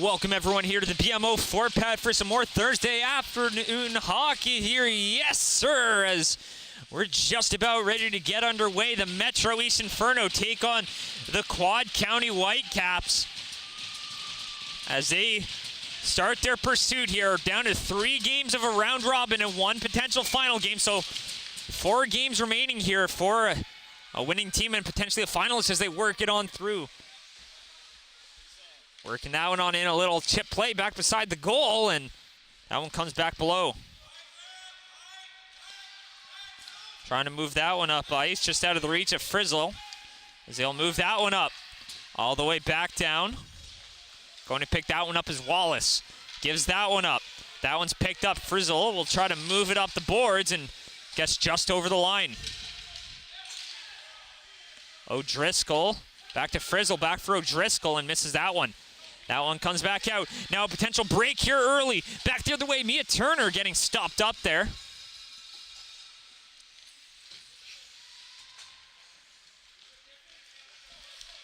Welcome everyone here to the BMO Fort Pad for some more Thursday afternoon hockey here. Yes, sir, as we're just about ready to get underway. The Metro East Inferno take on the Quad County Whitecaps as they start their pursuit here. Down to 3 games of a round robin and 1 potential final game. So 4 games remaining here for a winning team and potentially a finalist as they work it on through. Working that one on in, a little chip play back beside the goal, and that one comes back below. Trying to move that one up ice, just out of the reach of Frizzle, as they'll move that one up all the way back down. Going to pick that one up is Wallace. Gives that one up. That one's picked up. Frizzle will try to move it up the boards and gets just over the line. O'Driscoll, back to Frizzle, back for O'Driscoll, and misses that one. That one comes back out. Now a potential break here early. Back the other way, Mia Turner getting stopped up there.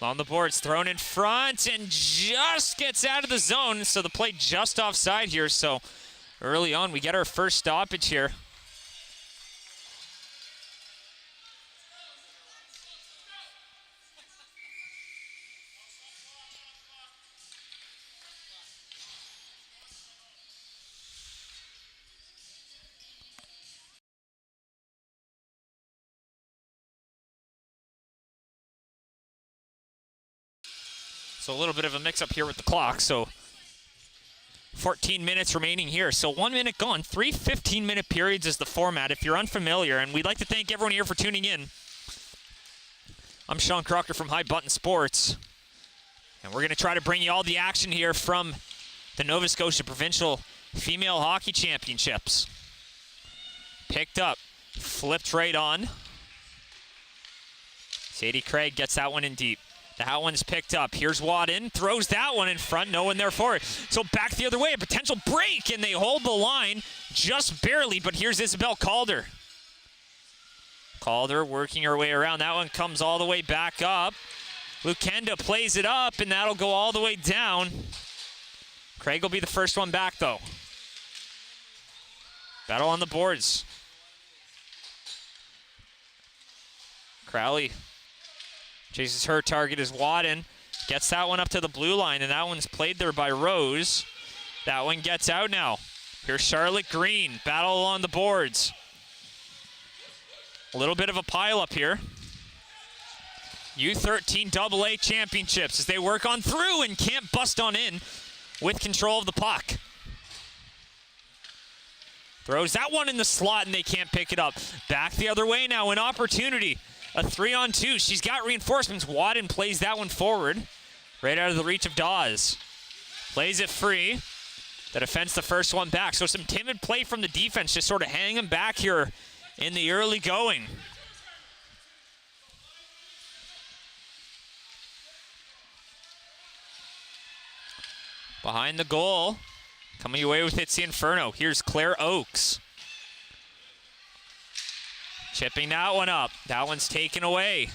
On the boards, thrown in front and just gets out of the zone. So the play just offside here. So early on, we get our first stoppage here. So a little bit of a mix-up here with the clock. So 14 minutes remaining here. So 1 minute gone. 3 15-minute periods is the format if you're unfamiliar. And we'd like to thank everyone here for tuning in. I'm Sean Crocker from High Button Sports. And we're going to try to bring you all the action here from the Nova Scotia Provincial Female Hockey Championships. Picked up. Flipped right on. Sadie Craig gets that one in deep. That one's picked up. Here's Wadden, throws that one in front, no one there for it. So back the other way, a potential break, and they hold the line just barely, but here's Isabel Calder. Calder working her way around. That one comes all the way back up. Lukenda plays it up, and that'll go all the way down. Craig will be the first one back, though. Battle on the boards. Crowley chases her target is Wadden. Gets that one up to the blue line, and that one's played there by Rose. That one gets out now. Here's Charlotte Green. Battle along the boards. A little bit of a pile-up here. U13-AA championships as they work on through and can't bust on in with control of the puck. Throws that one in the slot, and they can't pick it up. Back the other way now, an opportunity. A 3-on-2. She's got reinforcements. Wadden plays that one forward. Right out of the reach of Dawes. Plays it free. The defense the first one back. So some timid play from the defense, just sort of hanging back here in the early going. Behind the goal. Coming away with it's the Inferno. Here's Claire Oakes. Chipping that one up. That one's taken away.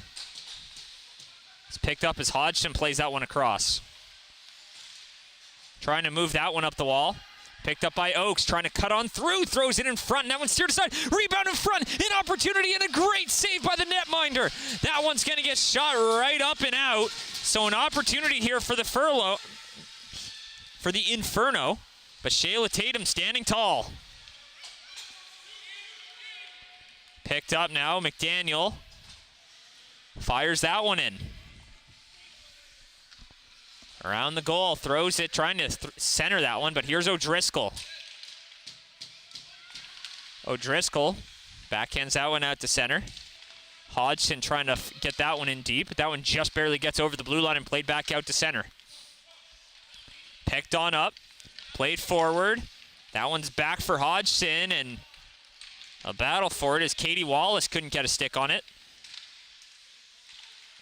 It's picked up as Hodgson plays that one across. Trying to move that one up the wall. Picked up by Oakes, trying to cut on through, throws it in front, and that one's steered aside. Rebound in front, an opportunity, and a great save by the netminder. That one's gonna get shot right up and out. So an opportunity here for the Inferno, but Shayla Tatum standing tall. Picked up now, McDaniel fires that one in. Around the goal, throws it, trying to center that one, but here's O'Driscoll. O'Driscoll backhands that one out to center. Hodgson trying to get that one in deep, but that one just barely gets over the blue line and played back out to center. Picked on up, played forward. That one's back for Hodgson, and a battle for it as Katie Wallace couldn't get a stick on it.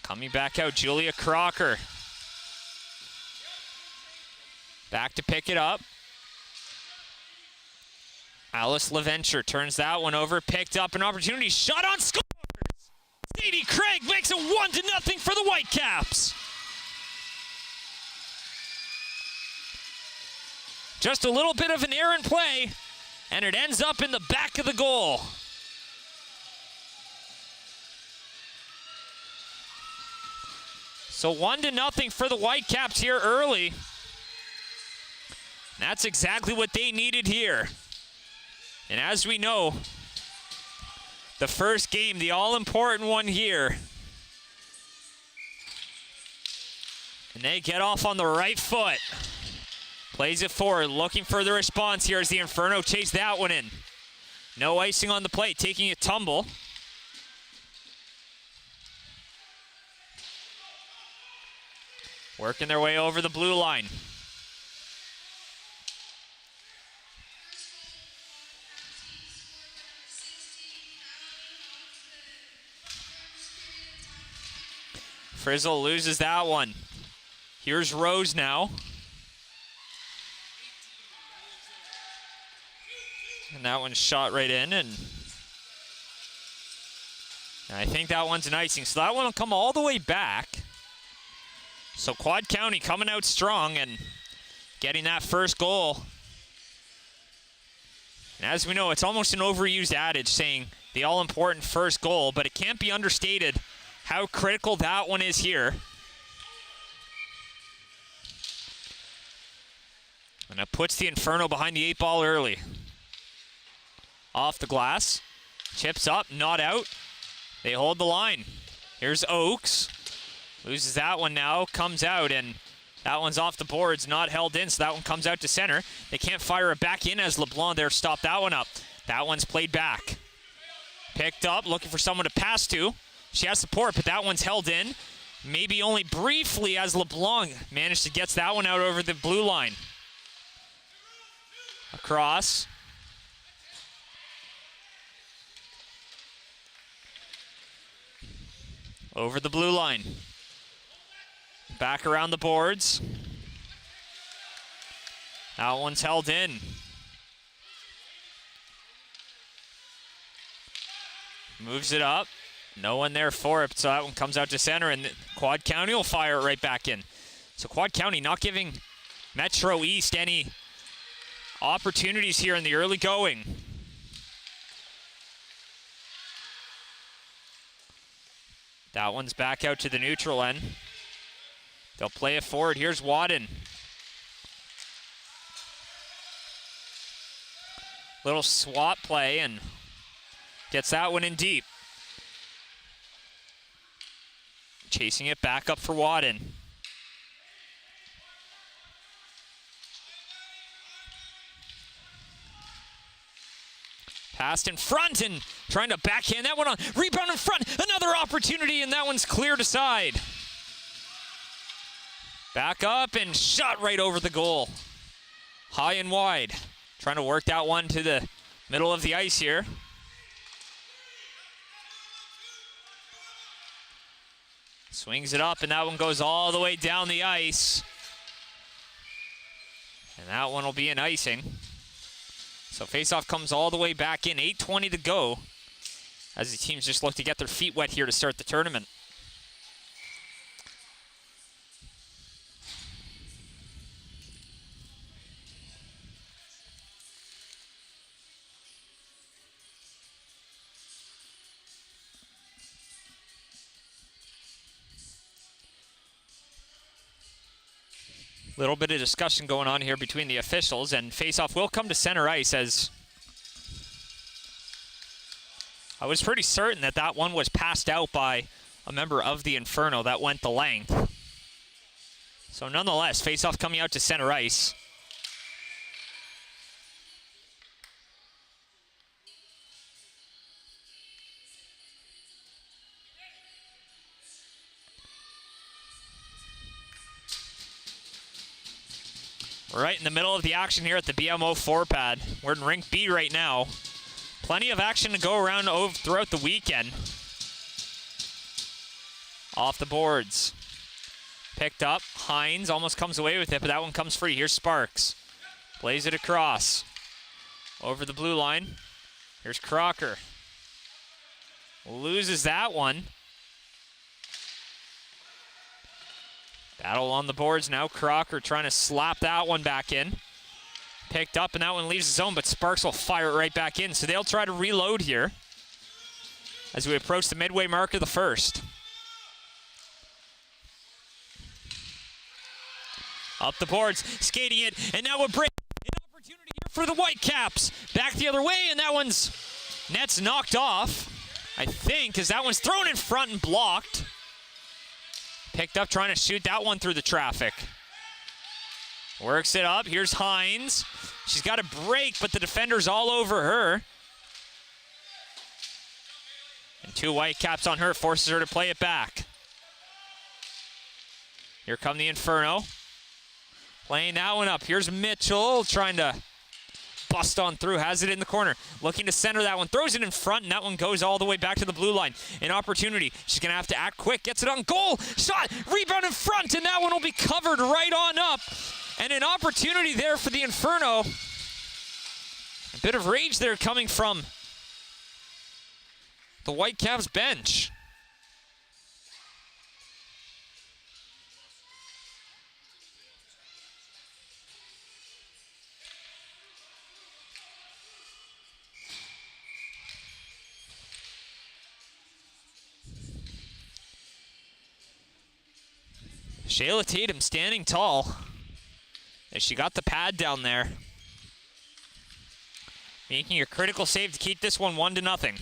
Coming back out, Julia Crocker. Back to pick it up. Alice LaVenture turns that one over, picked up an opportunity, shot on, scores! Sadie Craig makes it 1-0 for the Whitecaps. Just a little bit of an errant play, and it ends up in the back of the goal. So 1-0 for the Whitecaps here early. That's exactly what they needed here. And as we know, the first game, the all-important one here. And they get off on the right foot. Plays it forward, looking for the response here as the Inferno chase that one in. No icing on the plate, taking a tumble. Working their way over the blue line. Frizzle loses that one. Here's Rose now. And that one's shot right in, and I think that one's an icing. So that one will come all the way back. So Quad County coming out strong and getting that first goal. And as we know, it's almost an overused adage saying the all-important first goal, but it can't be understated how critical that one is here. And it puts the Inferno behind the 8-ball early. Off the glass. Chips up, not out. They hold the line. Here's Oakes. Loses that one now, comes out, and that one's off the boards, not held in, so that one comes out to center. They can't fire it back in as LeBlanc there stopped that one up. That one's played back. Picked up, looking for someone to pass to. She has support, but that one's held in. Maybe only briefly as LeBlanc managed to get that one out over the blue line. Across. Over the blue line. Back around the boards. That one's held in. Moves it up. No one there for it, so that one comes out to center, and Quad County will fire it right back in. So Quad County not giving Metro East any opportunities here in the early going. That one's back out to the neutral end. They'll play it forward. Here's Wadden. Little swap play and gets that one in deep. Chasing it back up for Wadden. Passed in front and trying to backhand that one on. Rebound in front. Another opportunity, and that one's cleared aside. Back up and shot right over the goal. High and wide. Trying to work that one to the middle of the ice here. Swings it up, and that one goes all the way down the ice. And that one will be an icing. So faceoff comes all the way back in. 8:20 to go as the teams just look to get their feet wet here to start the tournament. Little bit of discussion going on here between the officials, and faceoff will come to center ice as I was pretty certain that that one was passed out by a member of the Inferno that went the length. So nonetheless, faceoff coming out to center ice. We're right in the middle of the action here at the BMO 4-pad. We're in rink B right now. Plenty of action to go around throughout the weekend. Off the boards. Picked up. Hines almost comes away with it, but that one comes free. Here's Sparks. Plays it across. Over the blue line. Here's Crocker. Loses that one. Battle on the boards now. Crocker trying to slap that one back in. Picked up, and that one leaves the zone, but Sparks will fire it right back in. So they'll try to reload here as we approach the midway mark of the first. Up the boards, skating it, and now a break. An opportunity here for the Whitecaps. Back the other way, and that one's net's knocked off, I think, as that one's thrown in front and blocked. Picked up, trying to shoot that one through the traffic. Works it up. Here's Hines. She's got a break, but the defender's all over her. And two Whitecaps on her, forces her to play it back. Here come the Inferno. Playing that one up. Here's Mitchell trying to bust on through. Has it in the corner. Looking to center that one. Throws it in front, and that one goes all the way back to the blue line. An opportunity. She's going to have to act quick. Gets it on goal. Shot. Rebound in front, and that one will be covered right on up. And an opportunity there for the Inferno. A bit of rage there coming from the Whitecaps bench. Shayla Tatum standing tall as she got the pad down there. Making a critical save to keep this one 1-0.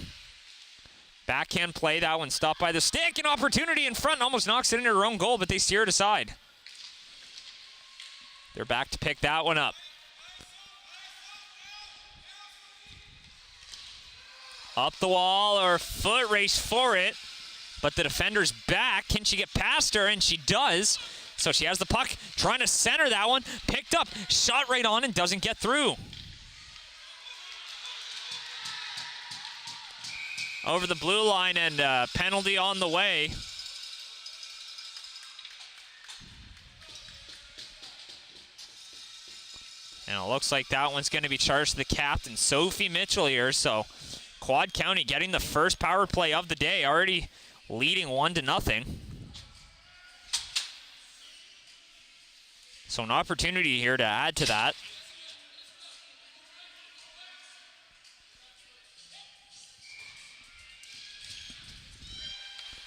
Backhand play, that one stopped by the stick. An opportunity in front, almost knocks it into her own goal, but they steer it aside. They're back to pick that one up. Up the wall, or foot race for it. But the defender's back. Can she get past her? And she does. So she has the puck, trying to center that one. Picked up, shot right on, and doesn't get through. Over the blue line, and penalty on the way. And it looks like that one's going to be charged to the captain, Sophie Mitchell here. So Quad County getting the first power play of the day, already leading 1-0. So an opportunity here to add to that.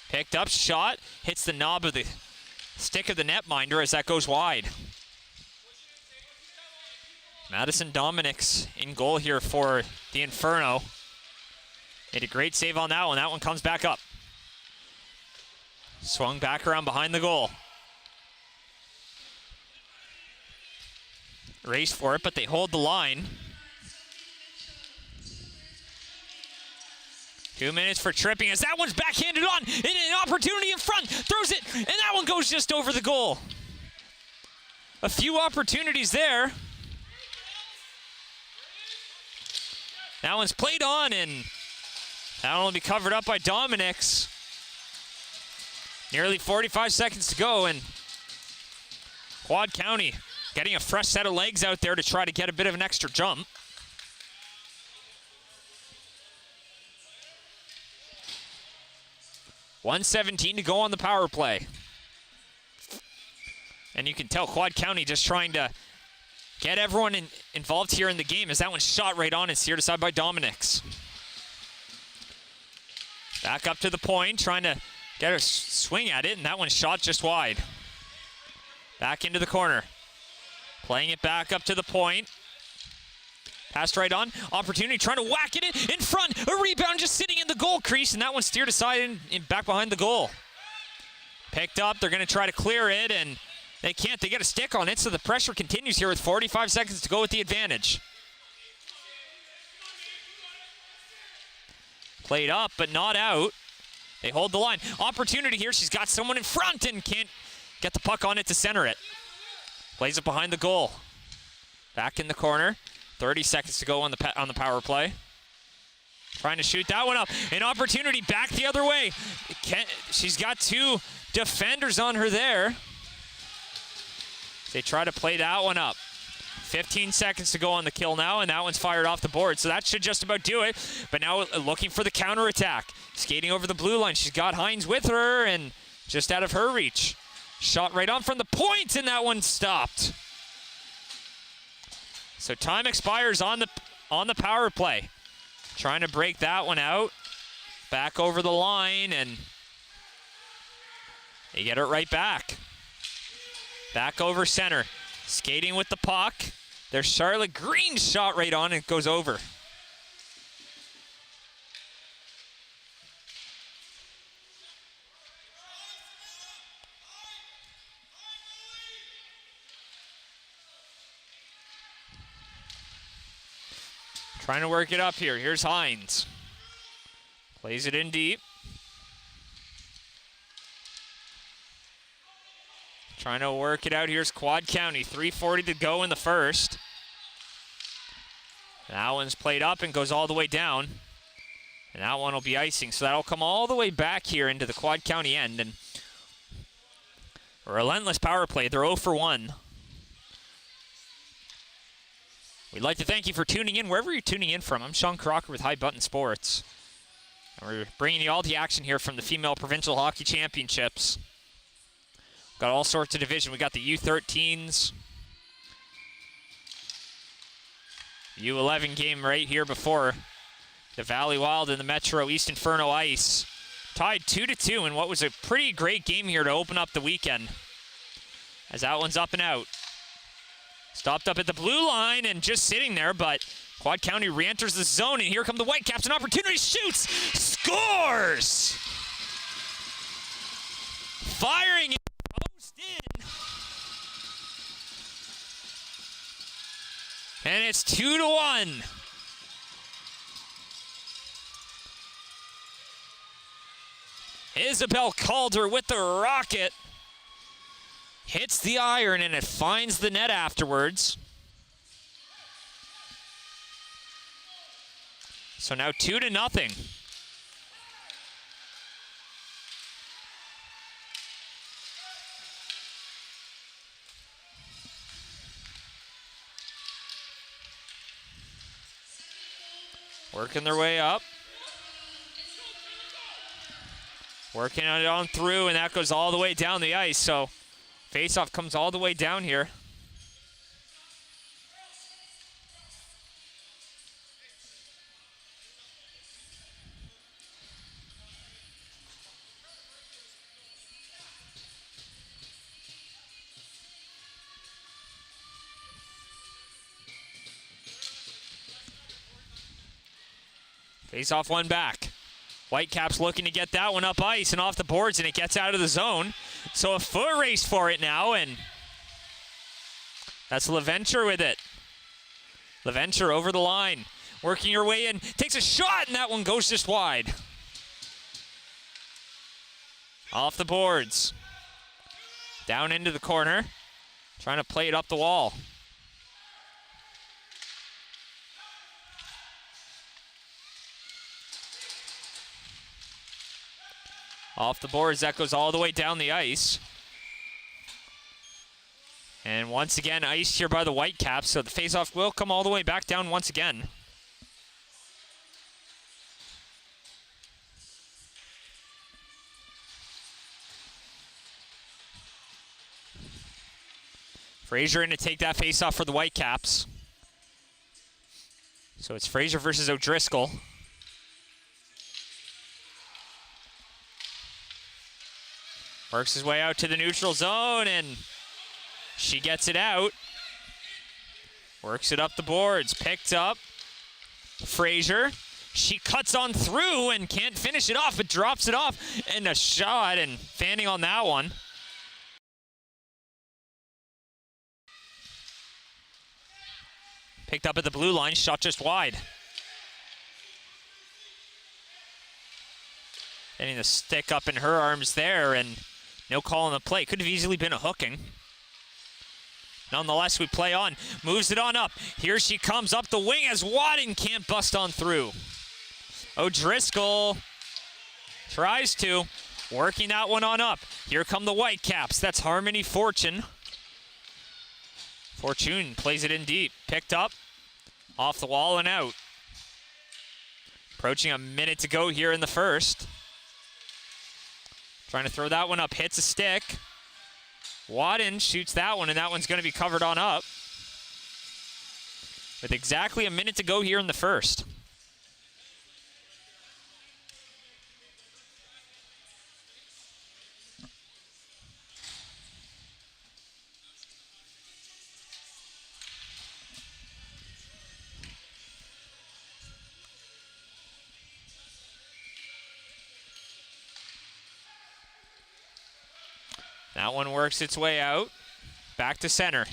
Picked up, shot, hits the knob of the stick of the netminder as that goes wide. Madison Dominics in goal here for the Inferno. Made a great save on that one. That one comes back up. Swung back around behind the goal. Race for it, but they hold the line. 2 minutes for tripping as that one's backhanded on. And an opportunity in front. Throws it, and that one goes just over the goal. A few opportunities there. That one's played on, and that one will be covered up by Dominics. Nearly 45 seconds to go, and Quad County getting a fresh set of legs out there to try to get a bit of an extra jump. .117 to go on the power play. And you can tell Quad County just trying to get everyone involved here in the game as that one's shot right on and steered aside by Dominics. Back up to the point, trying to get a swing at it, and that one's shot just wide. Back into the corner. Playing it back up to the point. Passed right on. Opportunity, trying to whack it in front. A rebound just sitting in the goal crease, and that one steered aside and back behind the goal. Picked up. They're going to try to clear it, and they can't. They get a stick on it, so the pressure continues here with 45 seconds to go with the advantage. Played up, but not out. They hold the line. Opportunity here. She's got someone in front and can't get the puck on it to center it. Plays it behind the goal. Back in the corner. 30 seconds to go on the power play. Trying to shoot that one up. An opportunity back the other way. She's got two defenders on her there. They try to play that one up. 15 seconds to go on the kill now, and that one's fired off the board. So that should just about do it. But now looking for the counterattack. Skating over the blue line. She's got Hines with her and just out of her reach. Shot right on from the point, and that one stopped. So time expires on the power play. Trying to break that one out. Back over the line, and they get it right back. Back over center. Skating with the puck. There's Charlotte Green shot right on, and it goes over. Trying to work it up here. Here's Hines. Plays it in deep. Trying to work it out. Here's Quad County. 3:40 to go in the first. That one's played up and goes all the way down. And that one will be icing. So that'll come all the way back here into the Quad County end. And a relentless power play. They're 0 for 1. We'd like to thank you for tuning in wherever you're tuning in from. I'm Sean Crocker with High Button Sports. And we're bringing you all the action here from the Female Provincial Hockey Championships. Got all sorts of division. We got the U13s. U11 game right here before the Valley Wild and the Metro East Inferno Ice. Tied 2-2 in what was a pretty great game here to open up the weekend. As that one's up and out. Stopped up at the blue line and just sitting there, but Quad County re-enters the zone, and here come the Whitecaps. An opportunity, shoots, scores! Firing it, post in. And it's 2-1. Isabel Calder with the rocket. Hits the iron, and it finds the net afterwards. So now 2-0. Working their way up. Working it on through, and that goes all the way down the ice. So faceoff comes all the way down here. Face-off one back. Whitecaps looking to get that one up ice and off the boards, and it gets out of the zone. So a foot race for it now, and that's LaVenture with it. LaVenture over the line, working her way in, takes a shot, and that one goes just wide. Off the boards. Down into the corner, trying to play it up the wall. Off the boards, that goes all the way down the ice. And once again, iced here by the Whitecaps, so the faceoff will come all the way back down once again. Fraser in to take that faceoff for the Whitecaps. So it's Fraser versus O'Driscoll. Works his way out to the neutral zone, and she gets it out. Works it up the boards. Picked up. Fraser. She cuts on through and can't finish it off, but drops it off. And a shot, and fanning on that one. Picked up at the blue line, shot just wide. Getting the stick up in her arms there, and no call on the play. Could have easily been a hooking. Nonetheless, we play on. Moves it on up. Here she comes up the wing as Wadden can't bust on through. O'Driscoll tries to. Working that one on up. Here come the Whitecaps. That's Harmony Fortune. Fortune plays it in deep. Picked up. Off the wall and out. Approaching a minute to go here in the first. Trying to throw that one up, hits a stick. Wadden shoots that one, and that one's going to be covered on up. with exactly a minute to go here in the first. That one works its way out. Back to center.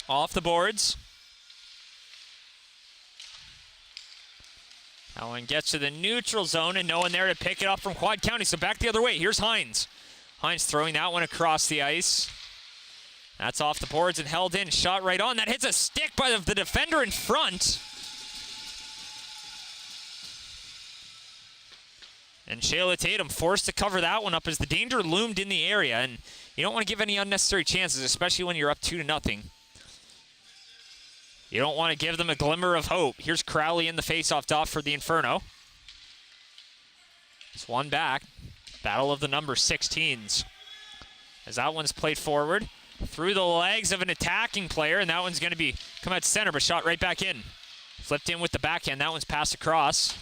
Off the boards. That one gets to the neutral zone and no one there to pick it up from Quad County. So back the other way. Here's Hines. Hines throwing that one across the ice. That's off the boards and held in. Shot right on. That hits a stick by the defender in front. And Shayla Tatum forced to cover that one up as the danger loomed in the area. And you don't want to give any unnecessary chances, especially when you're up 2-0. You don't want to give them a glimmer of hope. Here's Crowley in the faceoff dot for the Inferno. It's one back. Battle of the number 16s. As that one's played forward through the legs of an attacking player, and that one's going to come out center, but shot right back in. Flipped in with the backhand. That one's passed across.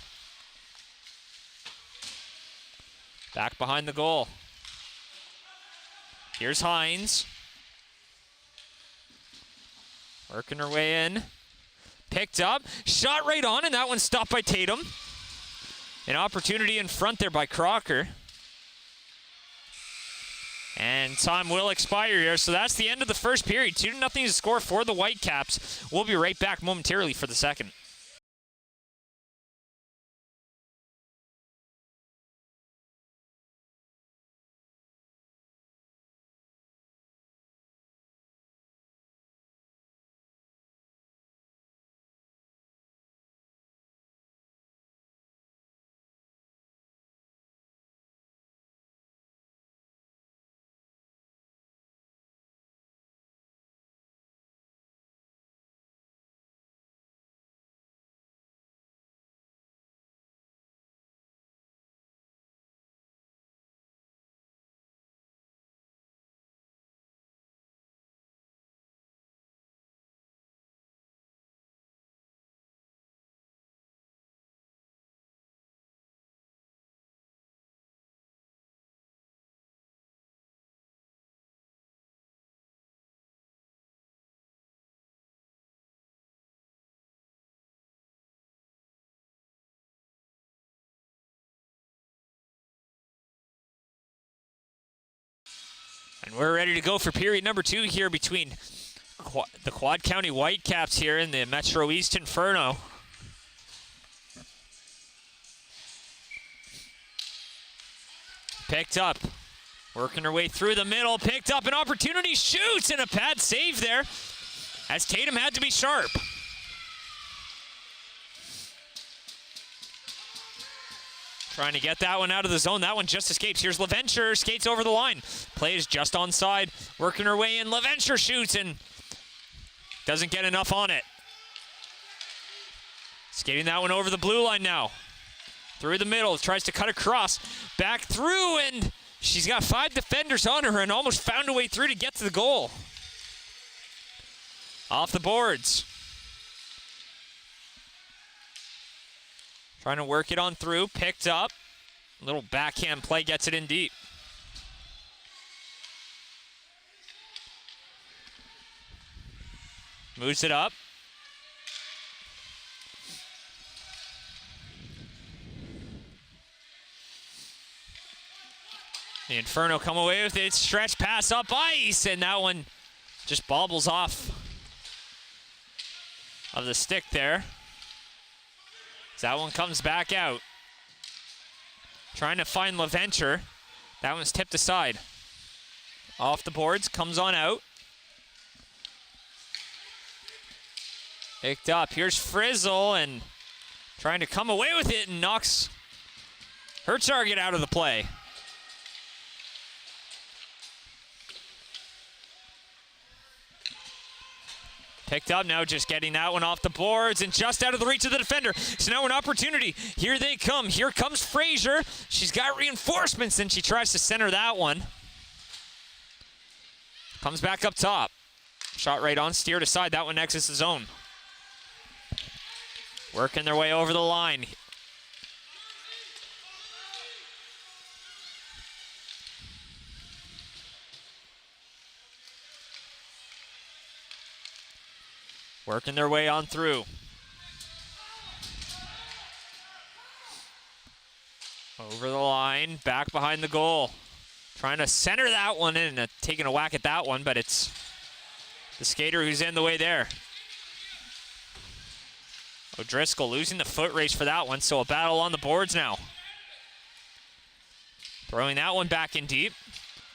Back behind the goal. Here's Hines. Working her way in. Picked up. Shot right on, and that one's stopped by Tatum. An opportunity in front there by Crocker. And time will expire here, so that's the end of the first period. 2-0 to score for the Whitecaps. We'll be right back momentarily for the second. And we're ready to go for period number 2 here between the Quad County Whitecaps here in the Metro East Inferno. Picked up. Working her way through the middle. Picked up an opportunity. Shoots, and a pad save there as Tatum had to be sharp. Trying to get that one out of the zone. That one just escapes. Here's LaVenture, skates over the line. Plays just onside, working her way in. LaVenture shoots and doesn't get enough on it. Skating that one over the blue line now. Through the middle, tries to cut across. Back through, and she's got 5 defenders on her and almost found a way through to get to the goal. Off the boards. Trying to work it on through, picked up. Little backhand play gets it in deep. Moves it up. The Inferno come away with it. Stretch pass up ice, and that one just bobbles off of the stick there. That one comes back out. Trying to find LaVenture. That one's tipped aside. Off the boards, comes on out. Picked up. Here's Frizzle, and trying to come away with it and knocks her target out of the play. Picked up now, just getting that one off the boards and just out of the reach of the defender. So now an opportunity. Here they come. Here comes Frazier. She's got reinforcements, and she tries to center that one. Comes back up top. Shot right on, steered aside. That one exits the zone. Working their way over the line. Working their way on through. Over the line, back behind the goal. Trying to center that one in, taking a whack at that one, but it's the skater who's in the way there. O'Driscoll losing the foot race for that one, so a battle on the boards now. Throwing that one back in deep.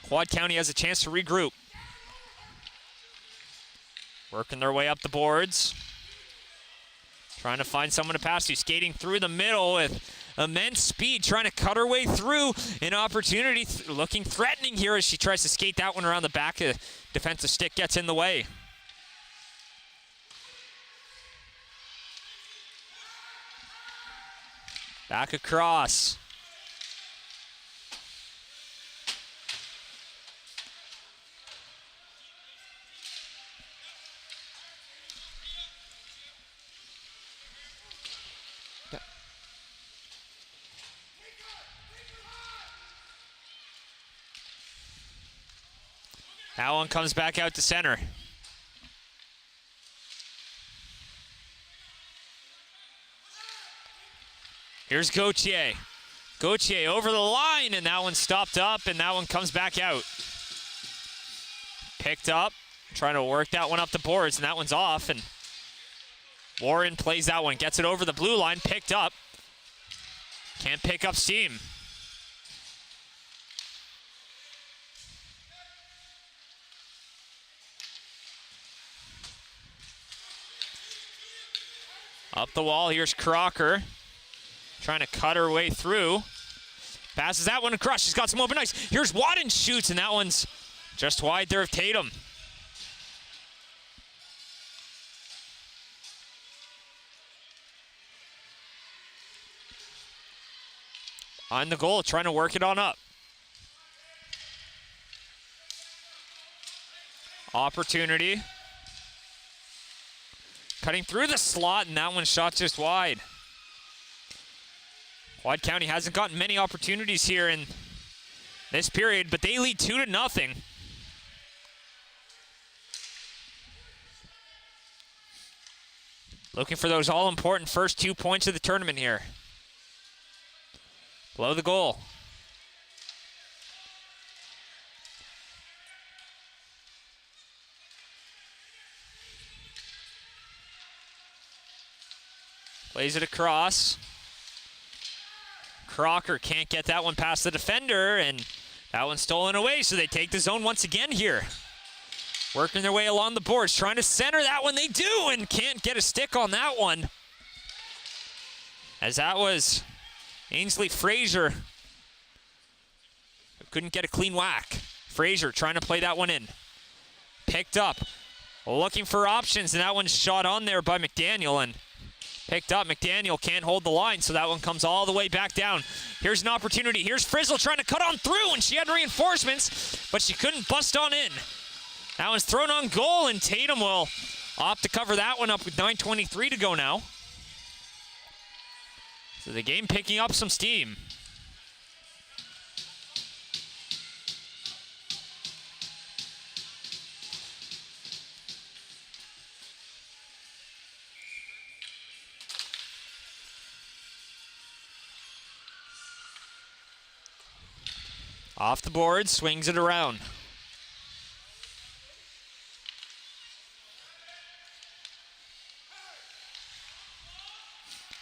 Quad County has a chance to regroup. Working their way up the boards. Trying to find someone to pass to. Skating through the middle with immense speed, trying to cut her way through. An opportunity, looking threatening here as she tries to skate that one around the back. A defensive stick gets in the way. Back across. That one comes back out to center. Here's Gauthier. Gauthier over the line, and that one stopped up, and that one comes back out. Picked up, trying to work that one up the boards, and that one's off, and Warren plays that one, gets it over the blue line, picked up. Can't pick up steam. Up the wall, here's Crocker. Trying to cut her way through. Passes that one across, she's got some open ice. Here's Wadden, shoots, and that one's just wide there of Tatum. On the goal, trying to work it on up. Opportunity. Cutting through the slot, and that one shot just wide. Quad County hasn't gotten many opportunities here in this period, but they lead 2-0. Looking for those all-important first 2 points of the tournament here. Below the goal. Plays it across. Crocker can't get that one past the defender, and that one's stolen away, so they take the zone once again here. Working their way along the boards, trying to center that one. They do, and can't get a stick on that one. As that was Ainsley Fraser. Couldn't get a clean whack. Fraser trying to play that one in. Picked up. Looking for options, and that one's shot on there by McDaniel, and picked up. McDaniel can't hold the line, so that one comes all the way back down. Here's an opportunity. Here's Frizzle trying to cut on through, and she had reinforcements, but she couldn't bust on in. That one's thrown on goal, and Tatum will opt to cover that one up with 9:23 to go now. So the game picking up some steam. Off the board, swings it around.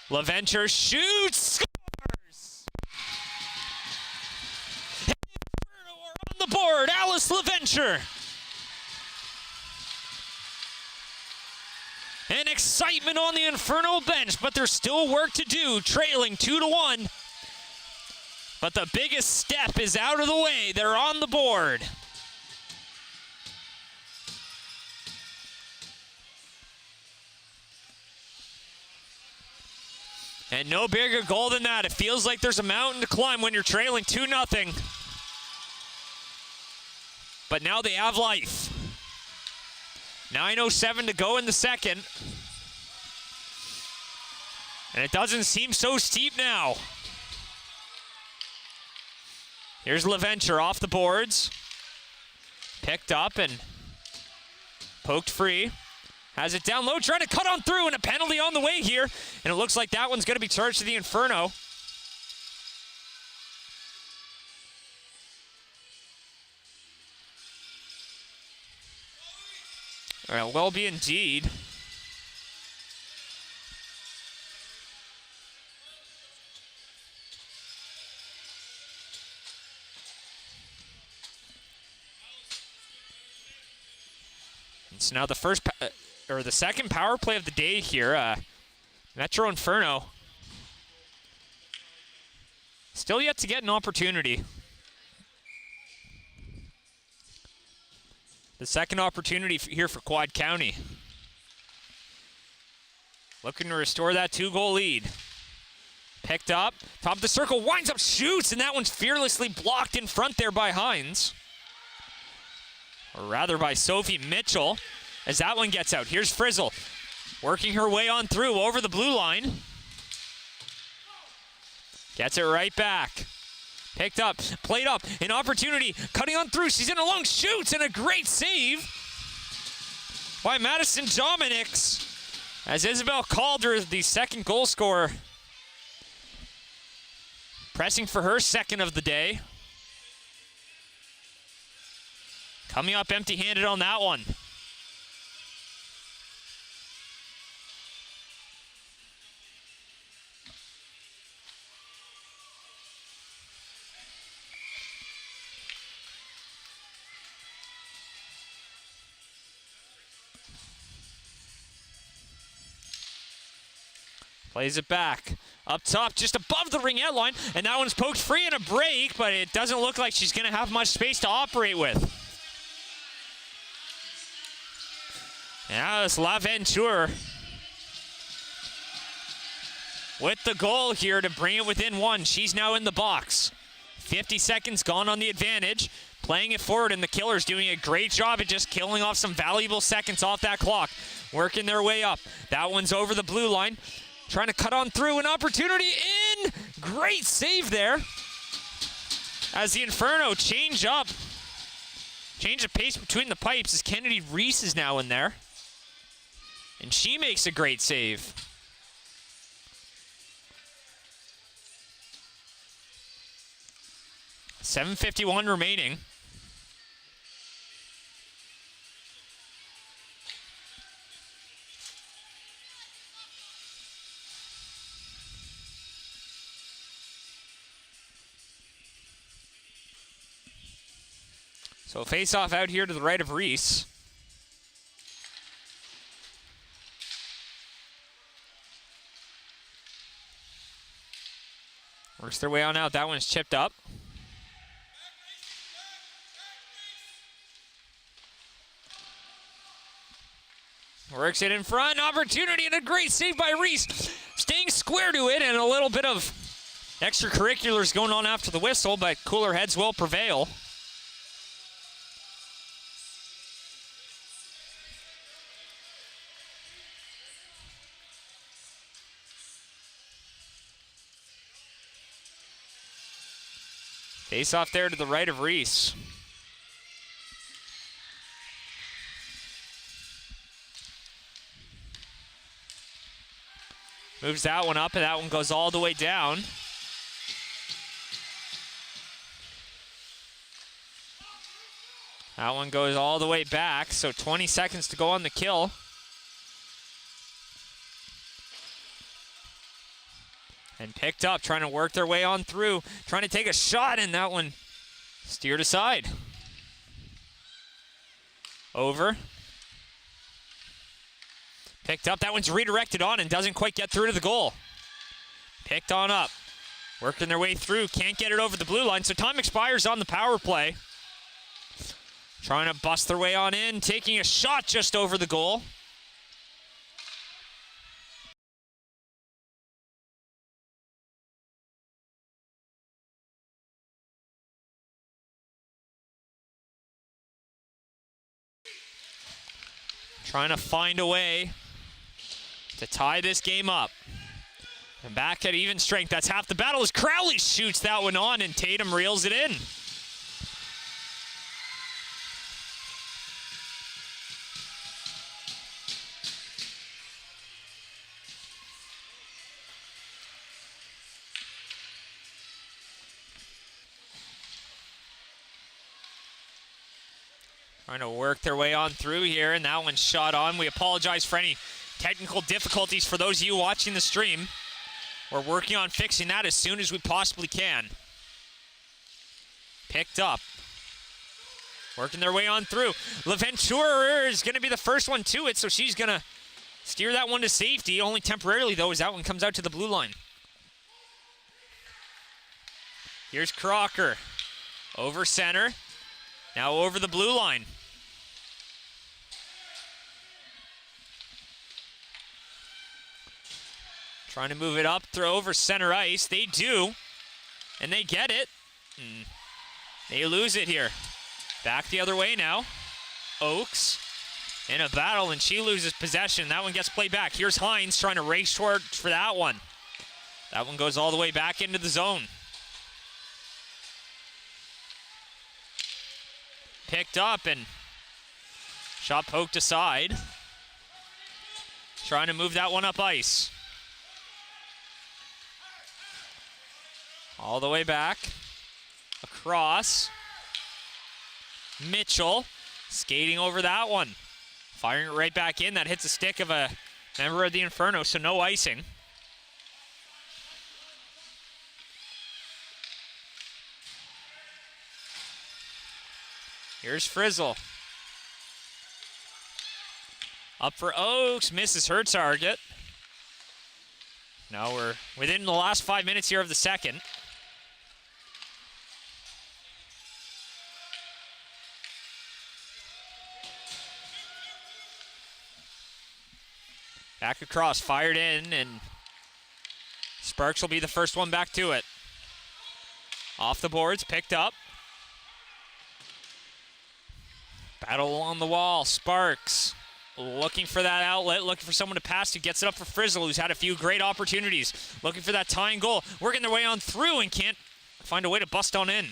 LaVenture shoots, scores! Inferno are on the board, Alice LaVenture. And excitement on the Inferno bench, but there's still work to do, trailing 2-1. But the biggest step is out of the way. They're on the board. And no bigger goal than that. It feels like there's a mountain to climb when you're trailing 2-0. But now they have life. 9:07 to go in the second. And it doesn't seem so steep now. Here's LaVenture off the boards. Picked up and poked free. Has it down low, trying to cut on through, and a penalty on the way here. And it looks like that one's going to be charged to the Inferno. All right, will be indeed. It's now the the second power play of the day here. Metro Inferno still yet to get an opportunity. The second opportunity here for Quad County. Looking to restore that 2-goal lead. Picked up, top of the circle, winds up, shoots, and that one's fearlessly blocked in front there by Hines. Or rather by Sophie Mitchell, as that one gets out. Here's Frizzle, working her way on through over the blue line. Gets it right back. Picked up, played up, an opportunity, cutting on through. She's in alone, shoots, and a great save by Madison Dominics. As Isabel Calder, the second goal scorer, pressing for her second of the day. Coming up empty-handed on that one. Plays it back. Up top, just above the ringette line, and that one's poked free in a break, but it doesn't look like she's going to have much space to operate with. Now it's LaVenture with the goal here to bring it within one. She's now in the box. 50 seconds gone on the advantage. Playing it forward, and the Killers doing a great job at just killing off some valuable seconds off that clock. Working their way up. That one's over the blue line. Trying to cut on through, an opportunity in. Great save there. As the Inferno change of pace between the pipes, as Kennedy Reese is now in there. And she makes a great save. .751 remaining. So face-off out here to the right of Reese. Works their way on out. That one's chipped up. Works it in front. Opportunity and a great save by Reese. Staying square to it, and a little bit of extracurriculars going on after the whistle, but cooler heads will prevail. Face off there to the right of Reese. Moves that one up, and that one goes all the way down. That one goes all the way back, so 20 seconds to go on the kill. And picked up, trying to work their way on through, trying to take a shot, and that one steered aside. Over. Picked up, that one's redirected on and doesn't quite get through to the goal. Picked on up. Working their way through, can't get it over the blue line, so time expires on the power play. Trying to bust their way on in, taking a shot just over the goal. Trying to find a way to tie this game up. And back at even strength. That's half the battle as Crowley shoots that one on and Tatum reels it in. Trying to work their way on through here, and that one's shot on. We apologize for any technical difficulties for those of you watching the stream. We're working on fixing that as soon as we possibly can. Picked up. Working their way on through. LaVentura is going to be the first one to it, so she's going to steer that one to safety. Only temporarily, though, as that one comes out to the blue line. Here's Crocker. Over center. Now over the blue line. Trying to move it up, throw over center ice. They do, and they get it. They lose it here. Back the other way now. Oakes in a battle, and she loses possession. That one gets played back. Here's Hines trying to race toward for that one. That one goes all the way back into the zone. Picked up and shot poked aside. Trying to move that one up ice. All the way back. Across. Mitchell skating over that one. Firing it right back in. That hits the stick of a member of the Inferno, so no icing. Here's Frizzle. Up for Oakes, misses her target. Now we're within the last 5 minutes here of the second. Back across, fired in, and Sparks will be the first one back to it. Off the boards, picked up. Battle on the wall, Sparks looking for that outlet, looking for someone to pass to, gets it up for Frizzle, who's had a few great opportunities. Looking for that tying goal, working their way on through and can't find a way to bust on in.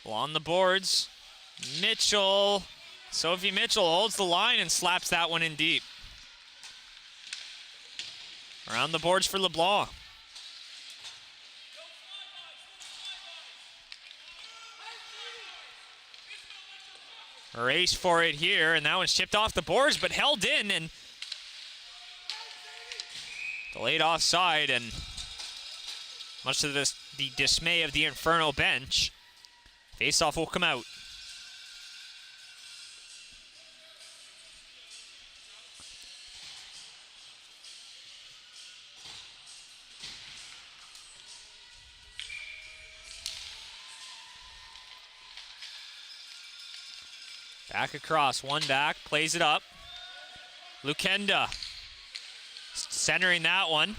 Well, on the boards, Mitchell, Sophie Mitchell holds the line and slaps that one in deep. Around the boards for LeBlanc. Race for it here, and that one's chipped off the boards, but held in and delayed offside, and much to the dismay of the Inferno bench, face-off will come out. Back across, one back, plays it up. Lukenda centering that one.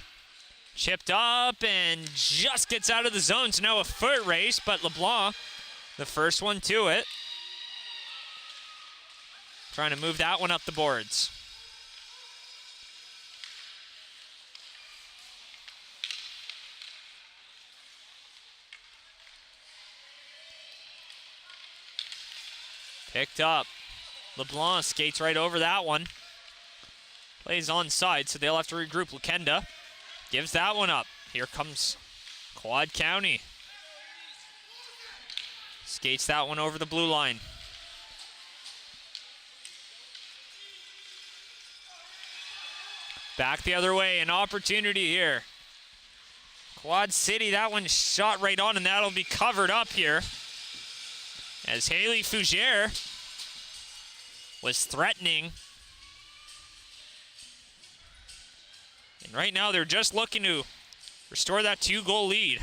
Chipped up and just gets out of the zone. So now a foot race, but LeBlanc, the first one to it. Trying to move that one up the boards. Picked up. LeBlanc skates right over that one. Plays onside, so they'll have to regroup. Lukenda gives that one up. Here comes Quad County. Skates that one over the blue line. Back the other way, an opportunity here. Quad City, that one shot right on, and that'll be covered up here. As Haley Fougere was threatening. And right now they're just looking to restore that 2-goal lead.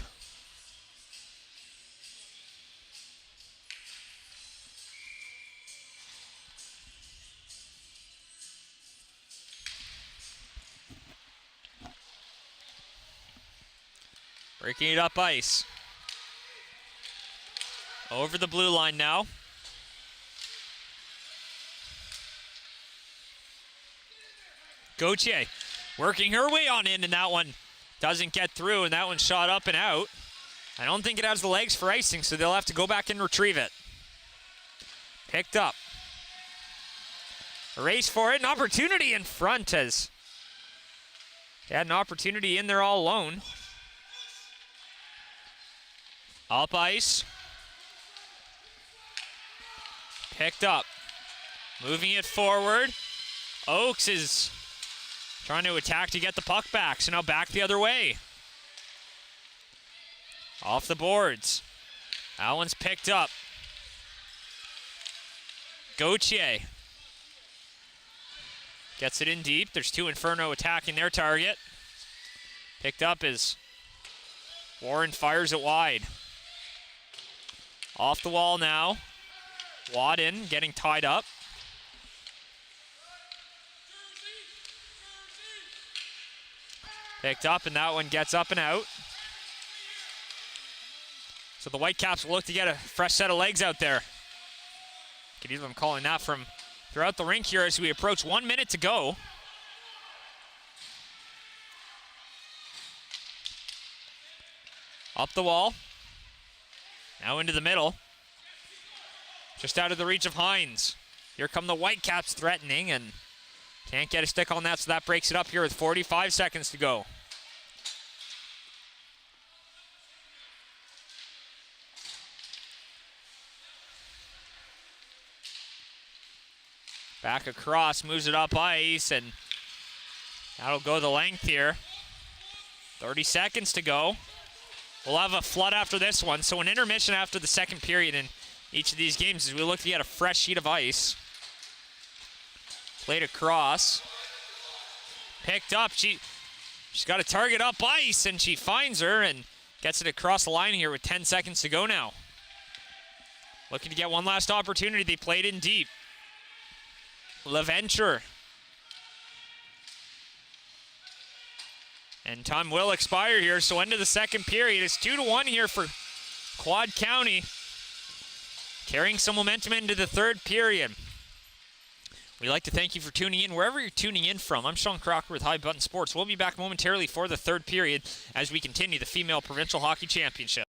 Breaking it up ice. Over the blue line now. Gauthier working her way on in, and that one doesn't get through, and that one shot up and out. I don't think it has the legs for icing, so they'll have to go back and retrieve it. Picked up. A race for it, an opportunity in front as they had an opportunity in there all alone. Up ice. Picked up. Moving it forward. Oakes is trying to attack to get the puck back, so now back the other way. Off the boards. That one's picked up. Gauthier gets it in deep. There's two Inferno attacking their target. Picked up as Warren fires it wide. Off the wall now. Wadden getting tied up. Picked up, and that one gets up and out. So the Whitecaps will look to get a fresh set of legs out there. Could even be calling that from throughout the rink here as we approach 1 minute to go. Up the wall. Now into the middle. Just out of the reach of Hines. Here come the Whitecaps threatening, and can't get a stick on that, so that breaks it up here with 45 seconds to go. Back across, moves it up ice, and that'll go the length here. 30 seconds to go. We'll have a flood after this one, so an intermission after the second period in each of these games as we look to get a fresh sheet of ice. Played across. Picked up. She's got a target up ice, and she finds her and gets it across the line here with 10 seconds to go now. Looking to get one last opportunity. They played in deep. LaVenture. And time will expire here, so end of the second period. It's 2-1 here for Quad County. Carrying some momentum into the third period. We'd like to thank you for tuning in wherever you're tuning in from. I'm Sean Crocker with High Button Sports. We'll be back momentarily for the third period as we continue the Female Provincial Hockey Championship.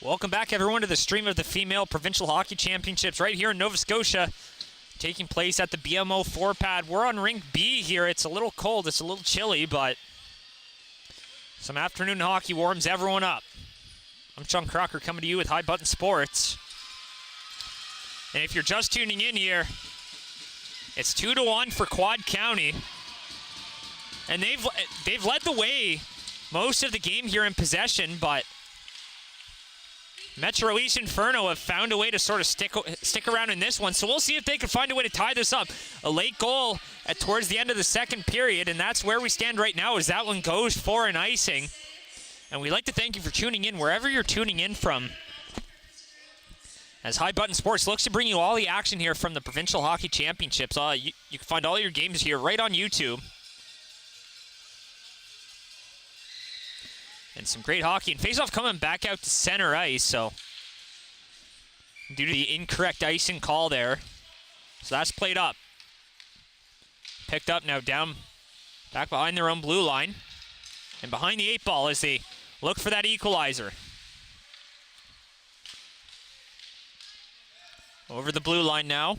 Welcome back, everyone, to the stream of the Female Provincial Hockey Championships right here in Nova Scotia, taking place at the BMO 4-pad. We're on Rink B here. It's a little cold. It's a little chilly, but some afternoon hockey warms everyone up. I'm Sean Crocker coming to you with High Button Sports. And if you're just tuning in here, it's 2-1 for Quad County. And they've led the way most of the game here in possession, but Metro East Inferno have found a way to sort of stick around in this one, so we'll see if they can find a way to tie this up. A late goal towards the end of the second period, and that's where we stand right now as that one goes for an icing. And we'd like to thank you for tuning in wherever you're tuning in from, as High Button Sports looks to bring you all the action here from the Provincial Hockey Championships. You can find all your games here right on YouTube. And some great hockey. And face-off coming back out to center ice, so due to the incorrect icing call there. So that's played up. Picked up now down back behind their own blue line. And behind the 8-ball as they look for that equalizer. Over the blue line now.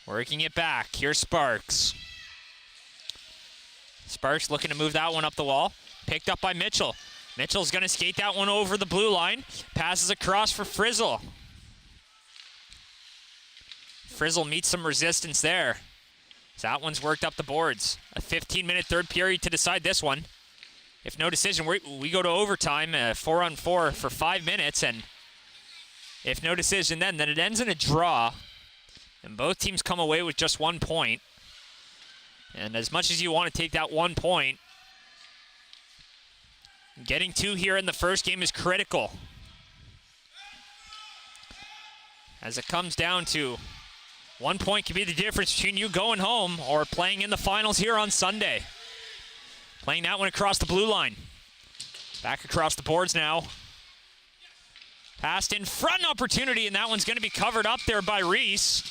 Working it back. Here's Sparks. Sparks looking to move that one up the wall. Picked up by Mitchell. Mitchell's going to skate that one over the blue line. Passes across for Frizzle. Frizzle meets some resistance there. So that one's worked up the boards. A 15-minute third period to decide this one. If no decision, we go to overtime, 4-on-4 for 5 minutes, and if no decision then it ends in a draw. And both teams come away with just 1 point. And as much as you want to take that 1 point, getting 2 here in the first game is critical. As it comes down to 1 point could be the difference between you going home or playing in the finals here on Sunday. Playing that one across the blue line. Back across the boards now. Passed in front opportunity, and that one's going to be covered up there by Reese.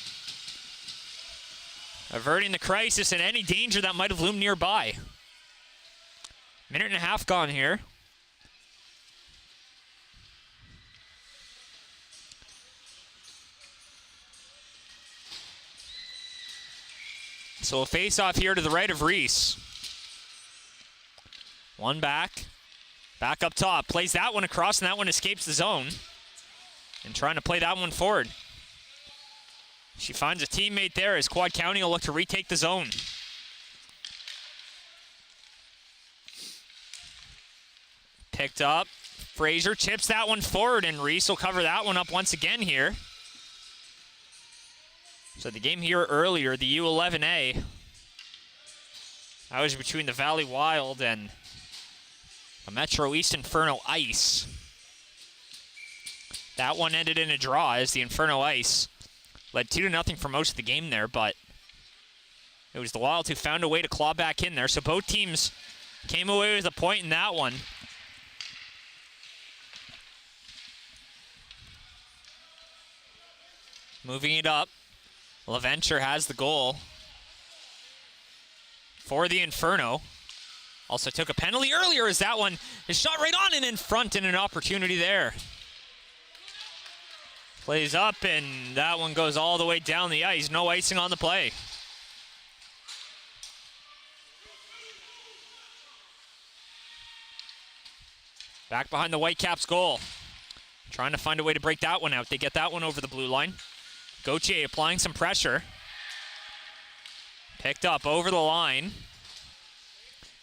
Averting the crisis and any danger that might have loomed nearby. Minute and a half gone here. So a face-off here to the right of Reese. One back. Back up top. Plays that one across, and that one escapes the zone. And trying to play that one forward. She finds a teammate there as Quad County will look to retake the zone. Picked up. Fraser chips that one forward, and Reese will cover that one up once again here. So the game here earlier, the U13-AA, that was between the Valley Wild and the Metro East Inferno Ice. That one ended in a draw as the Inferno Ice led 2-0 for most of the game there, but it was the Wild who found a way to claw back in there. So both teams came away with a point in that one. Moving it up. LaVenture has the goal for the Inferno. Also took a penalty earlier as that one is shot right on and in front, and an opportunity there. Plays up, and that one goes all the way down the ice. No icing on the play. Back behind the Whitecaps goal. Trying to find a way to break that one out. They get that one over the blue line. Gauthier applying some pressure. Picked up over the line.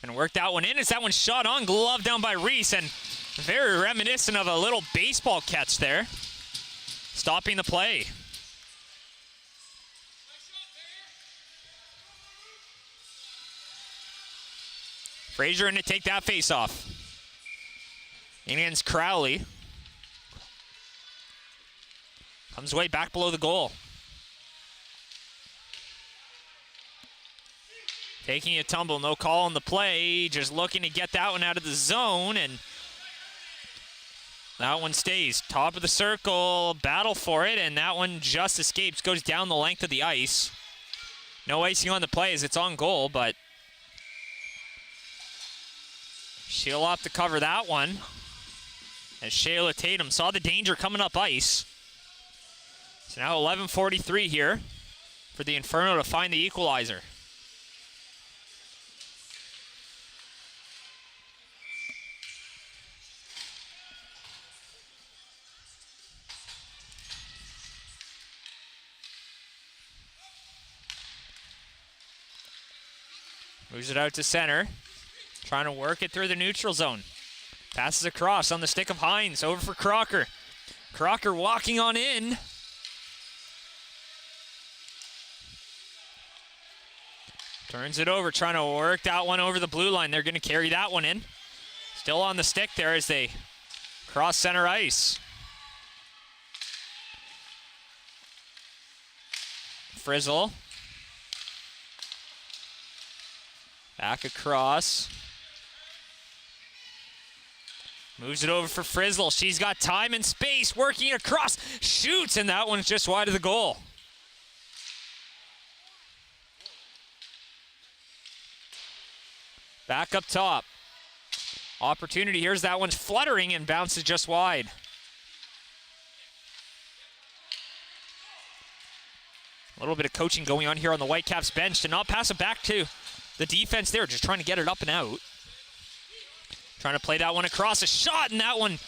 And worked that one in as that one shot on. Glove down by Reese, and very reminiscent of a little baseball catch there. Stopping the play. Fraser in to take that face off. In against Crowley. Comes way back below the goal. Taking a tumble, no call on the play. Just looking to get that one out of the zone, and that one stays. Top of the circle, battle for it, and that one just escapes, goes down the length of the ice. No icing on the play as it's on goal, but she'll have to cover that one. as Shayla Tatum saw the danger coming up ice. So now 11:43 here for the Inferno to find the equalizer. Moves it out to center. Trying to work it through the neutral zone. Passes across on the stick of Hines. Over for Crocker. Crocker walking on in. Turns it over, trying to work that one over the blue line. They're going to carry that one in. Still on the stick there as they cross center ice. Frizzle. Back across. Moves it over for Frizzle. She's got time and space, working across. Shoots, and that one's just wide of the goal. Back up top. Opportunity. Here's that one's fluttering and bounces just wide. A little bit of coaching going on here on the Whitecaps bench to not pass it back to the defense there, just trying to get it up and out. Trying to play that one across. A shot, and that one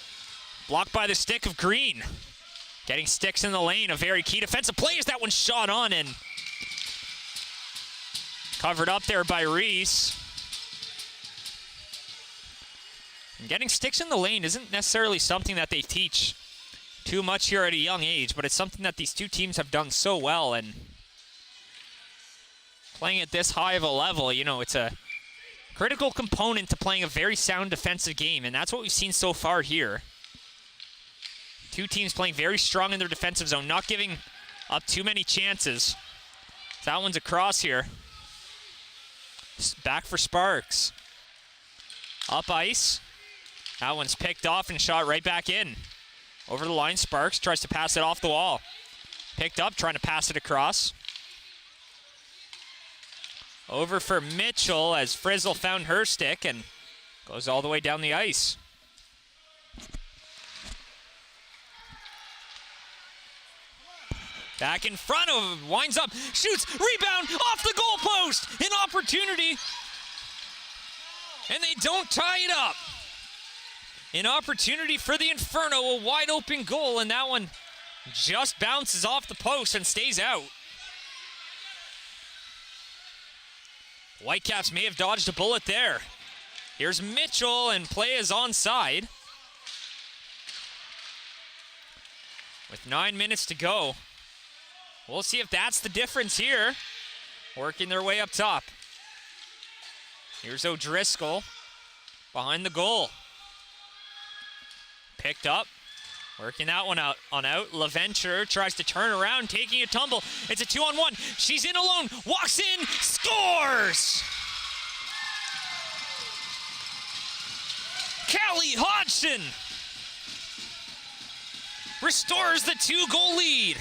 blocked by the stick of Green. Getting sticks in the lane. A very key defensive play as that one shot on and covered up there by Reese. And getting sticks in the lane isn't necessarily something that they teach too much here at a young age, but it's something that these two teams have done so well, and playing at this high of a level, you know, it's a critical component to playing a very sound defensive game, and that's what we've seen so far here. Two teams playing very strong in their defensive zone, not giving up too many chances. That one's across here. Back for Sparks. Up ice. That one's picked off and shot right back in. Over the line, Sparks tries to pass it off the wall. Picked up, trying to pass it across. Over for Mitchell as Frizzle found her stick and goes all the way down the ice. Back in front of, winds up, shoots, rebound, off the goalpost, an opportunity, and they don't tie it up. An opportunity for the Inferno, a wide open goal, and that one just bounces off the post and stays out. Whitecaps may have dodged a bullet there. Here's Mitchell, and play is onside. With 9 minutes to go. We'll see if that's the difference here. Working their way up top. Here's O'Driscoll behind the goal. Picked up. Working that one out. LaVenture tries to turn around, taking a tumble. It's a 2-on-1. She's in alone. Walks in. Scores! Callie Hodgson restores the 2-goal lead.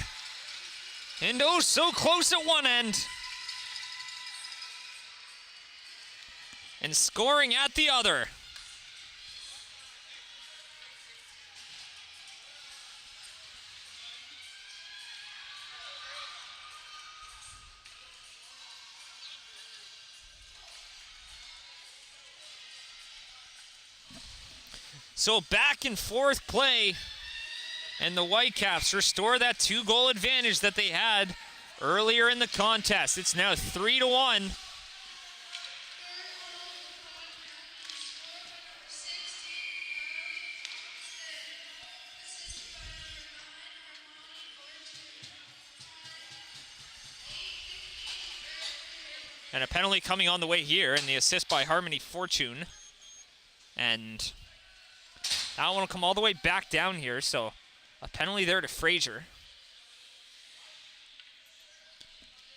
And oh, so close at one end. And scoring at the other. So back and forth play, and the Whitecaps restore that 2-goal advantage that they had earlier in the contest. It's now 3-1. And a penalty coming on the way here, and the assist by Harmony Fortune. And that one will come all the way back down here, so a penalty there to Fraser.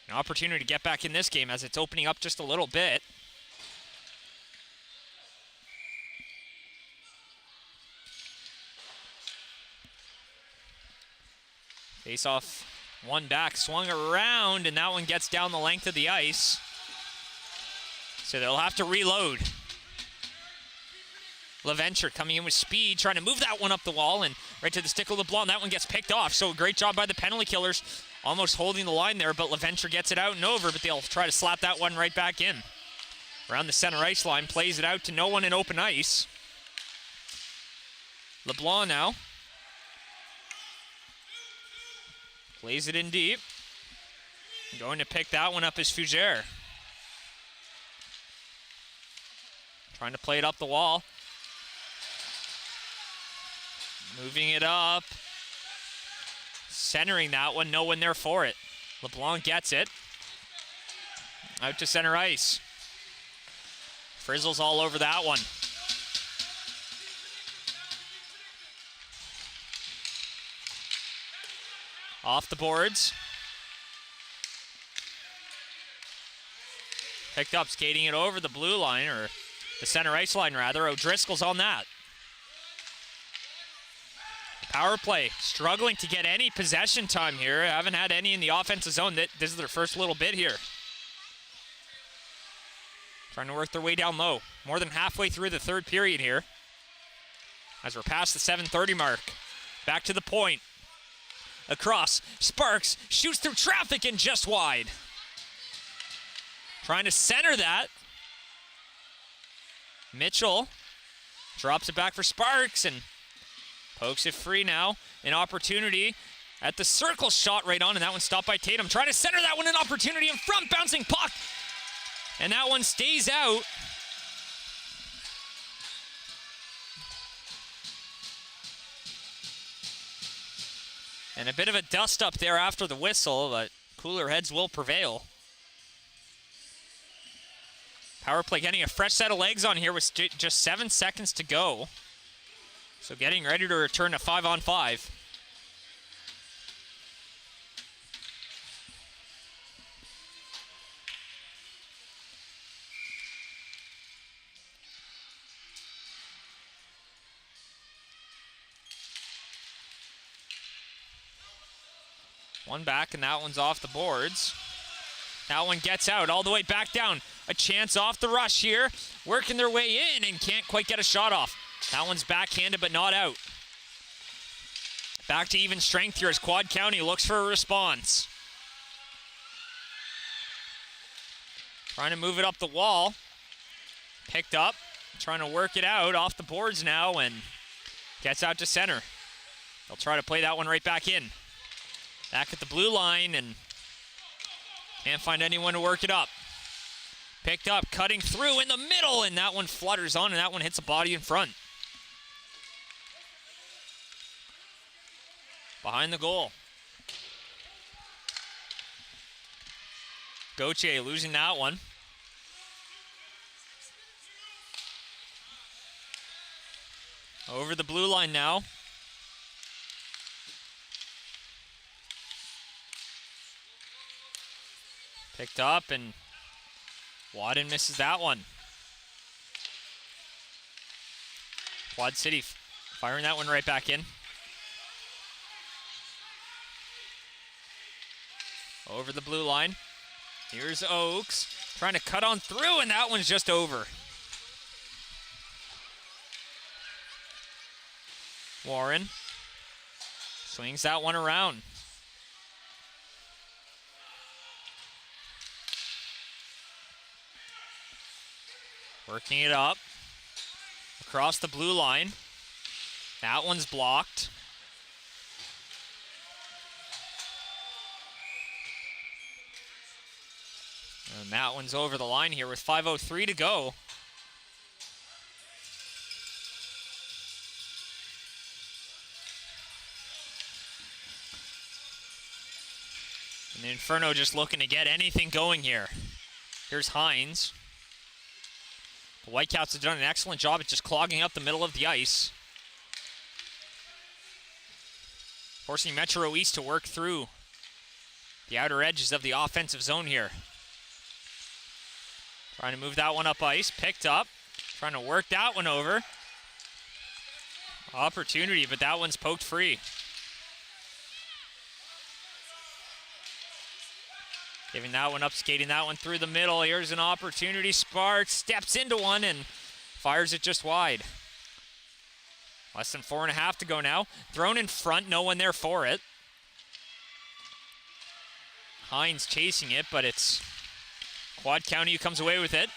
An opportunity to get back in this game as it's opening up just a little bit. Face off, one back, swung around, and that one gets down the length of the ice. So they'll have to reload. LaVenture coming in with speed, trying to move that one up the wall and right to the stick of LeBlanc. That one gets picked off. So great job by the penalty killers, almost holding the line there, but LaVenture gets it out and over, but they'll try to slap that one right back in. Around the center ice line, plays it out to no one in open ice. LeBlanc now. Plays it in deep. Going to pick that one up is Fougere. Trying to play it up the wall. Moving it up. Centering that one, no one there for it. LeBlanc gets it. Out to center ice. Frizzle's all over that one. Off the boards. Picked up, skating it over the blue line, or the center ice line rather. O'Driscoll's on that. Power play, struggling to get any possession time here. Haven't had any in the offensive zone. This is their first little bit here. Trying to work their way down low. More than halfway through the third period here. As we're past the 7:30 mark. Back to the point. Across, Sparks shoots through traffic and just wide. Trying to center that. Mitchell drops it back for Sparks and pokes it free now. An opportunity at the circle, shot right on, and that one stopped by Tatum. Trying to center that one, an opportunity in front, bouncing puck. And that one stays out. And a bit of a dust up there after the whistle, but cooler heads will prevail. Power play getting a fresh set of legs on here with just 7 seconds to go. So getting ready to return to 5-on-5. One back, and that one's off the boards. That one gets out all the way back down. A chance off the rush here. Working their way in and can't quite get a shot off. That one's backhanded but not out. Back to even strength here as Quad County looks for a response. Trying to move it up the wall. Picked up. Trying to work it out off the boards now and gets out to center. They'll try to play that one right back in. Back at the blue line and can't find anyone to work it up. Picked up, cutting through in the middle, and that one flutters on, and that one hits a body in front. Behind the goal. Gauthier losing that one. Over the blue line now. Picked up, and Wadden misses that one. Quad City firing that one right back in. Over the blue line. Here's Oaks trying to cut on through, and that one's just over. Warren swings that one around. Working it up across the blue line. That one's blocked. And that one's over the line here with 5:03 to go. And the Inferno just looking to get anything going here. Here's Hines. The Whitecaps have done an excellent job at just clogging up the middle of the ice. Forcing Metro East to work through the outer edges of the offensive zone here. Trying to move that one up ice. Picked up. Trying to work that one over. Opportunity, but that one's poked free. Giving that one up, skating that one through the middle. Here's an opportunity. Sparks steps into one and fires it just wide. Less than 4.5 to go now. Thrown in front, no one there for it. Hines chasing it, but it's Quad County who comes away with it.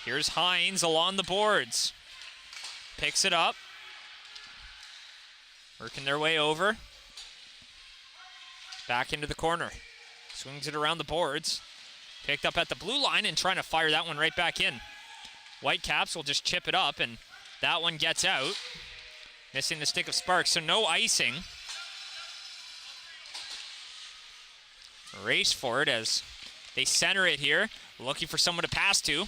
Here's Hines along the boards. Picks it up. Working their way over. Back into the corner. Swings it around the boards. Picked up at the blue line and trying to fire that one right back in. Whitecaps will just chip it up, and that one gets out. Missing the stick of Sparks, so no icing. Race for it as they center it here, looking for someone to pass to.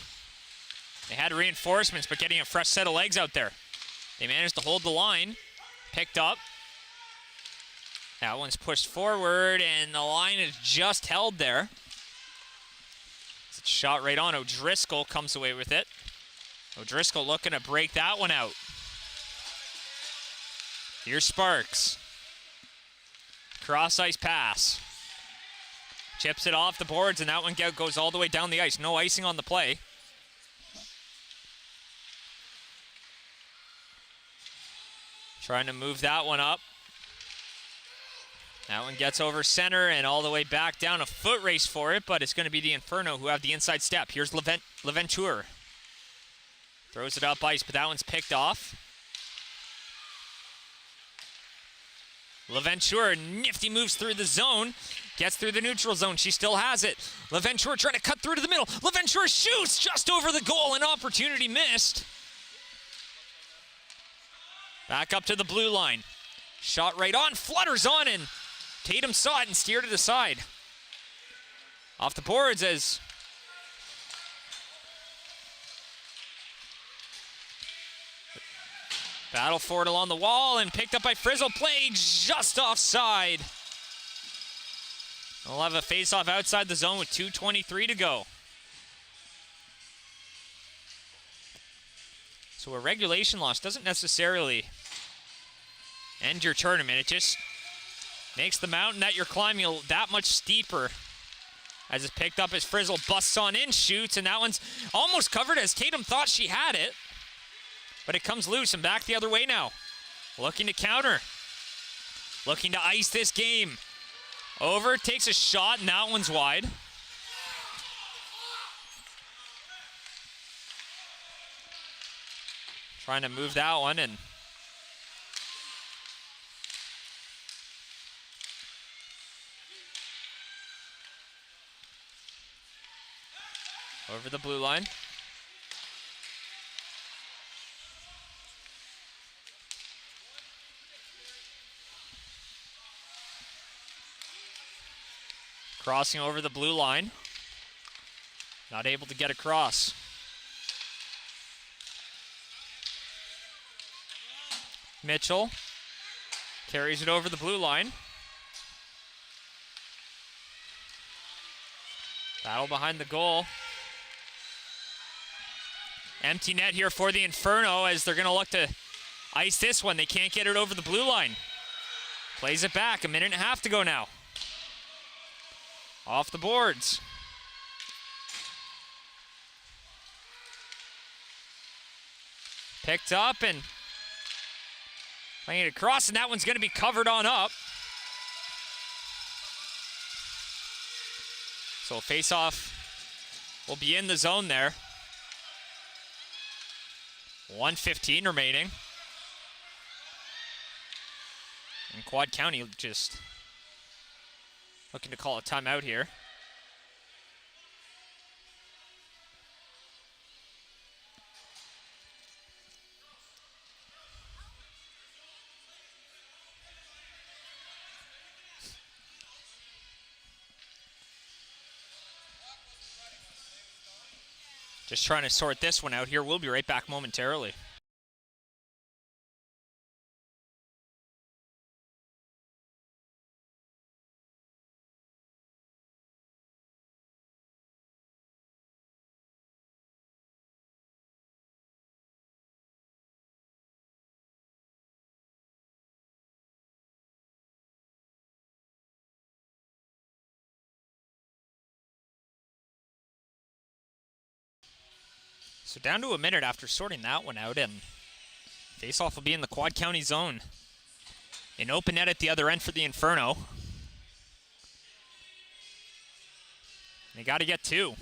They had reinforcements, but getting a fresh set of legs out there. They managed to hold the line. Picked up. That one's pushed forward, and the line is just held there. It's shot right on. O'Driscoll comes away with it. O'Driscoll looking to break that one out. Here's Sparks. Cross-ice pass. Chips it off the boards, and that one goes all the way down the ice. No icing on the play. Trying to move that one up. That one gets over center and all the way back down. A foot race for it, but it's going to be the Inferno who have the inside step. Here's Leventure. Throws it up ice, but that one's picked off. Leventure, nifty moves through the zone. Gets through the neutral zone. She still has it. Leventure trying to cut through to the middle. Leventure shoots just over the goal. An opportunity missed. Back up to the blue line. Shot right on. Flutters on, and Tatum saw it and steered it aside. Off the boards as battle for it along the wall and picked up by Frizzle. Play just offside. We'll have a face-off outside the zone with 2:23 to go. So a regulation loss doesn't necessarily end your tournament. It just makes the mountain that you're climbing that much steeper. As it's picked up as Frizzle busts on in, shoots, and that one's almost covered as Tatum thought she had it. But it comes loose and back the other way now. Looking to counter. Looking to ice this game. Over, takes a shot, and that one's wide. Trying to move that one, and over the blue line. Crossing over the blue line. Not able to get across. Mitchell carries it over the blue line. Battle behind the goal. Empty net here for the Inferno as they're going to look to ice this one. They can't get it over the blue line. Plays it back. 1.5 minutes to go now. Off the boards. Picked up and playing it across, and that one's going to be covered on up. So a face-off will be in the zone there. 1:15 remaining. And Quad County just looking to call a timeout here. Just trying to sort this one out here. We'll be right back momentarily. So down to 1 minute after sorting that one out, and Face-off will be in the Quad County zone. An open net at the other end for the Inferno. They got to get two.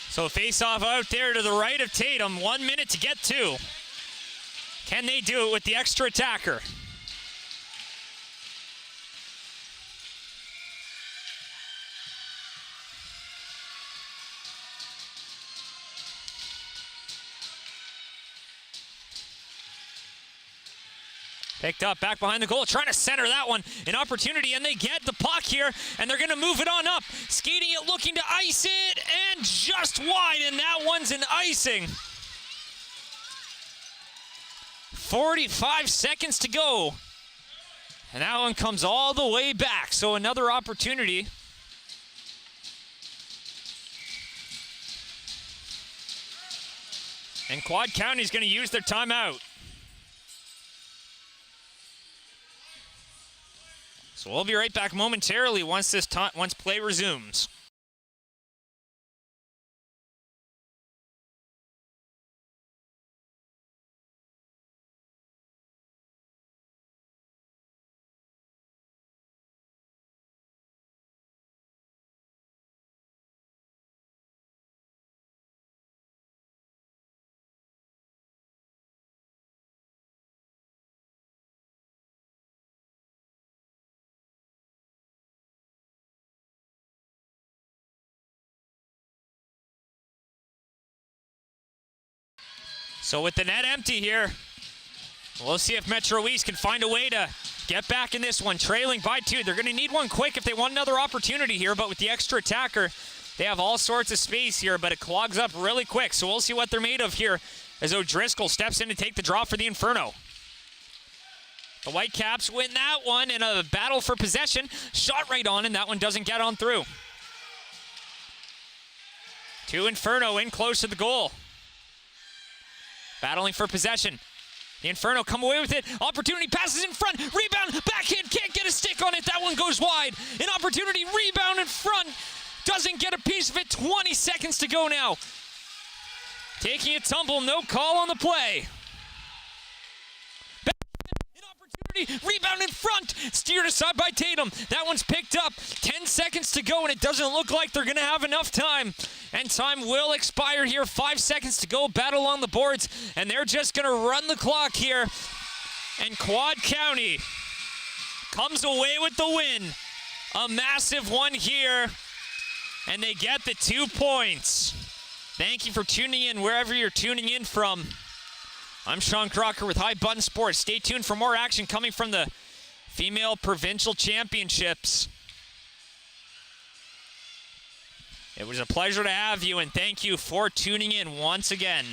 So face-off out there to the right of Tatum. 1 minute to get two. Can they do it with the extra attacker? Picked up, back behind the goal, trying to center that one. An opportunity, and they get the puck here, and they're going to move it on up. Skating it, looking to ice it, and just wide, and that one's an icing. 45 seconds to go. And that one comes all the way back, so another opportunity. And Quad County's going to use their timeout. So we'll be right back momentarily once play resumes. So with the net empty here, we'll see if Metro East can find a way to get back in this one. Trailing by two. They're going to need one quick if they want another opportunity here, but with the extra attacker, they have all sorts of space here, but it clogs up really quick. So we'll see what they're made of here as O'Driscoll steps in to take the draw for the Inferno. The Whitecaps win that one in a battle for possession. Shot right on, and that one doesn't get on through. To Inferno in close to the goal. Battling for possession. The Inferno come away with it. Opportunity, passes in front. Rebound, backhand, can't get a stick on it. That one goes wide. An opportunity, rebound in front. Doesn't get a piece of it. 20 seconds to go now. Taking a tumble, no call on the play. An opportunity, rebound in front. Steered aside by Tatum. That one's picked up. 10 seconds to go, and it doesn't look like they're going to have enough time. And time will expire here. 5 seconds to go. Battle on the boards. And they're just going to run the clock here. And Quad County comes away with the win. A massive one here. And they get the 2 points. Thank you for tuning in wherever you're tuning in from. I'm Sean Crocker with High Button Sports. Stay tuned for more action coming from the Female Provincial Championships. It was a pleasure to have you, and thank you for tuning in once again.